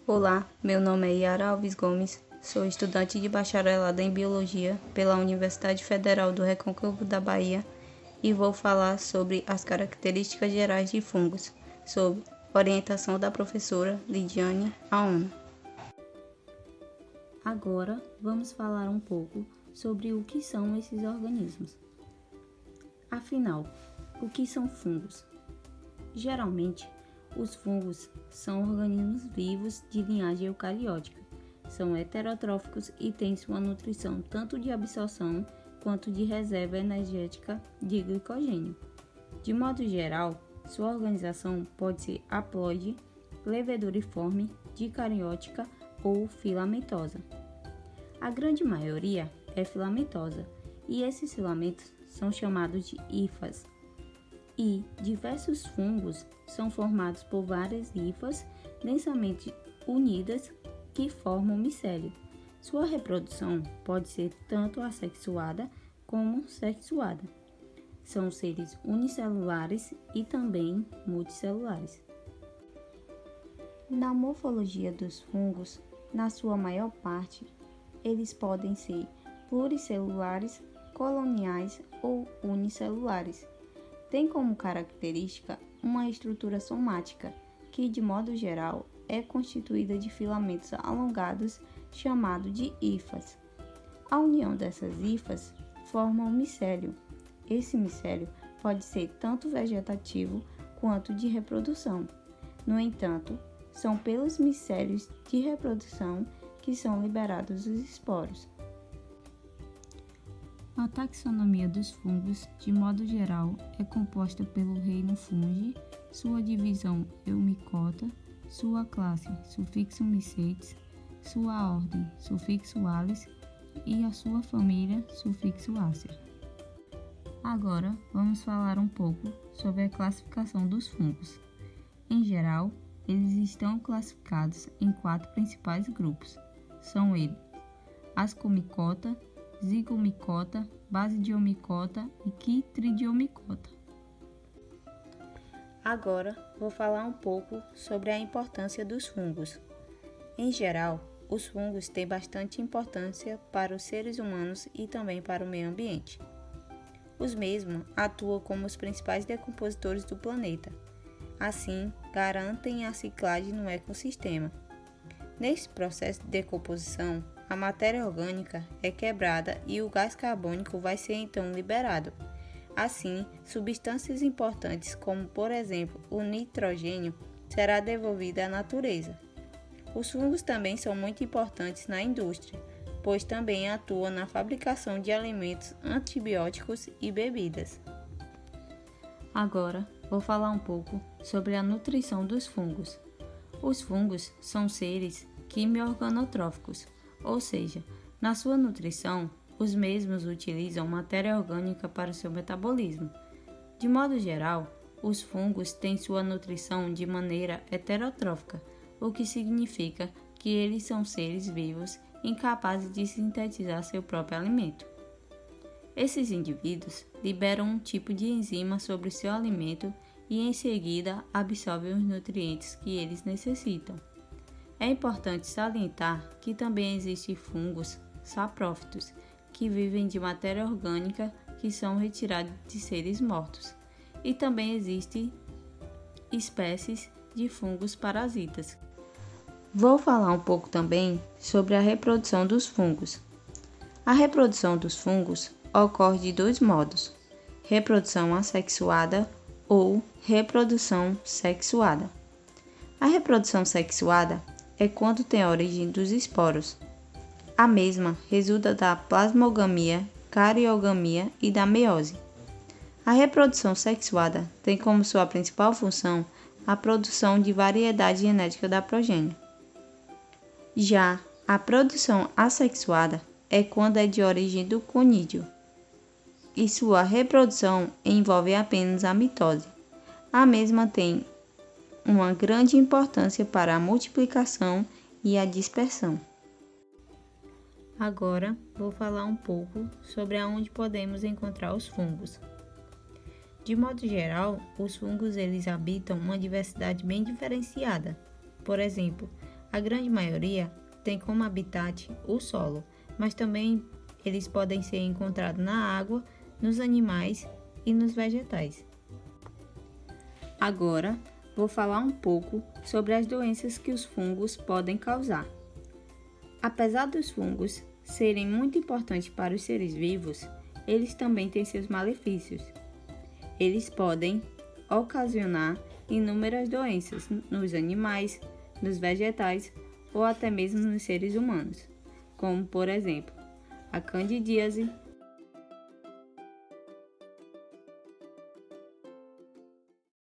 Olá, meu nome é Yara Alves Gomes, sou estudante de bacharelado em Biologia pela Universidade Federal do Recôncavo da Bahia e vou falar sobre as características gerais de fungos, sob orientação da professora Lidiane Aona. Agora vamos falar um pouco sobre o que são esses organismos. Afinal, o que são fungos? Geralmente, os fungos são organismos vivos de linhagem eucariótica. São heterotróficos e têm sua nutrição tanto de absorção quanto de reserva energética de glicogênio. De modo geral, sua organização pode ser haploide, leveduriforme, dicariótica ou filamentosa. A grande maioria é filamentosa e esses filamentos são chamados de hifas. E diversos fungos são formados por várias hifas densamente unidas que formam micélio. Sua reprodução pode ser tanto assexuada como sexuada. São seres unicelulares e também multicelulares. Na morfologia dos fungos, na sua maior parte, eles podem ser pluricelulares, coloniais ou unicelulares. Tem como característica uma estrutura somática, que de modo geral é constituída de filamentos alongados chamados de hifas. A união dessas hifas forma um micélio. Esse micélio pode ser tanto vegetativo quanto de reprodução. No entanto, são pelos micélios de reprodução que são liberados os esporos. A taxonomia dos fungos, de modo geral, é composta pelo reino Fungi, sua divisão Eumycota, sua classe Sufixo Mycetes, sua ordem Sufixo Alis e a sua família Sufixo Acer. Agora, vamos falar um pouco sobre a classificação dos fungos. Em geral, eles estão classificados em 4 principais grupos. São eles: Ascomycota, Zygomycota, Basidiomycota e Chytridiomycota. Agora vou falar um pouco sobre a importância dos fungos. Em geral, os fungos têm bastante importância para os seres humanos e também para o meio ambiente. Os mesmos atuam como os principais decompositores do planeta. Assim, garantem a ciclagem no ecossistema. Nesse processo de decomposição, a matéria orgânica é quebrada e o gás carbônico vai ser então liberado. Assim, substâncias importantes como, por exemplo, o nitrogênio, será devolvida à natureza. Os fungos também são muito importantes na indústria, pois também atuam na fabricação de alimentos, antibióticos e bebidas. Agora, vou falar um pouco sobre a nutrição dos fungos. Os fungos são seres quimio-organotróficos, ou seja, na sua nutrição, os mesmos utilizam matéria orgânica para o seu metabolismo. De modo geral, os fungos têm sua nutrição de maneira heterotrófica, o que significa que eles são seres vivos incapazes de sintetizar seu próprio alimento. Esses indivíduos liberam um tipo de enzima sobre seu alimento e em seguida absorvem os nutrientes que eles necessitam. É importante salientar que também existem fungos saprófitos, que vivem de matéria orgânica que são retirados de seres mortos. E também existem espécies de fungos parasitas. Vou falar um pouco também sobre a reprodução dos fungos. A reprodução dos fungos ocorre de 2 modos: reprodução assexuada ou reprodução sexuada. A reprodução sexuada é quando tem a origem dos esporos. A mesma resulta da plasmogamia, cariogamia e da meiose. A reprodução sexuada tem como sua principal função a produção de variedade genética da progênie. Já a produção assexuada é quando é de origem do conídeo, e sua reprodução envolve apenas a mitose. A mesma tem uma grande importância para a multiplicação e a dispersão. Agora vou falar um pouco sobre aonde podemos encontrar os fungos. De modo geral, os fungos eles habitam uma diversidade bem diferenciada. Por exemplo, A grande maioria tem como habitat o solo, mas também eles podem ser encontrados na água, nos animais e nos vegetais. Agora, vou falar um pouco sobre as doenças que os fungos podem causar. Apesar dos fungos serem muito importantes para os seres vivos, eles também têm seus malefícios. Eles podem ocasionar inúmeras doenças nos animais, nos vegetais ou até mesmo nos seres humanos, como por exemplo, a candidíase,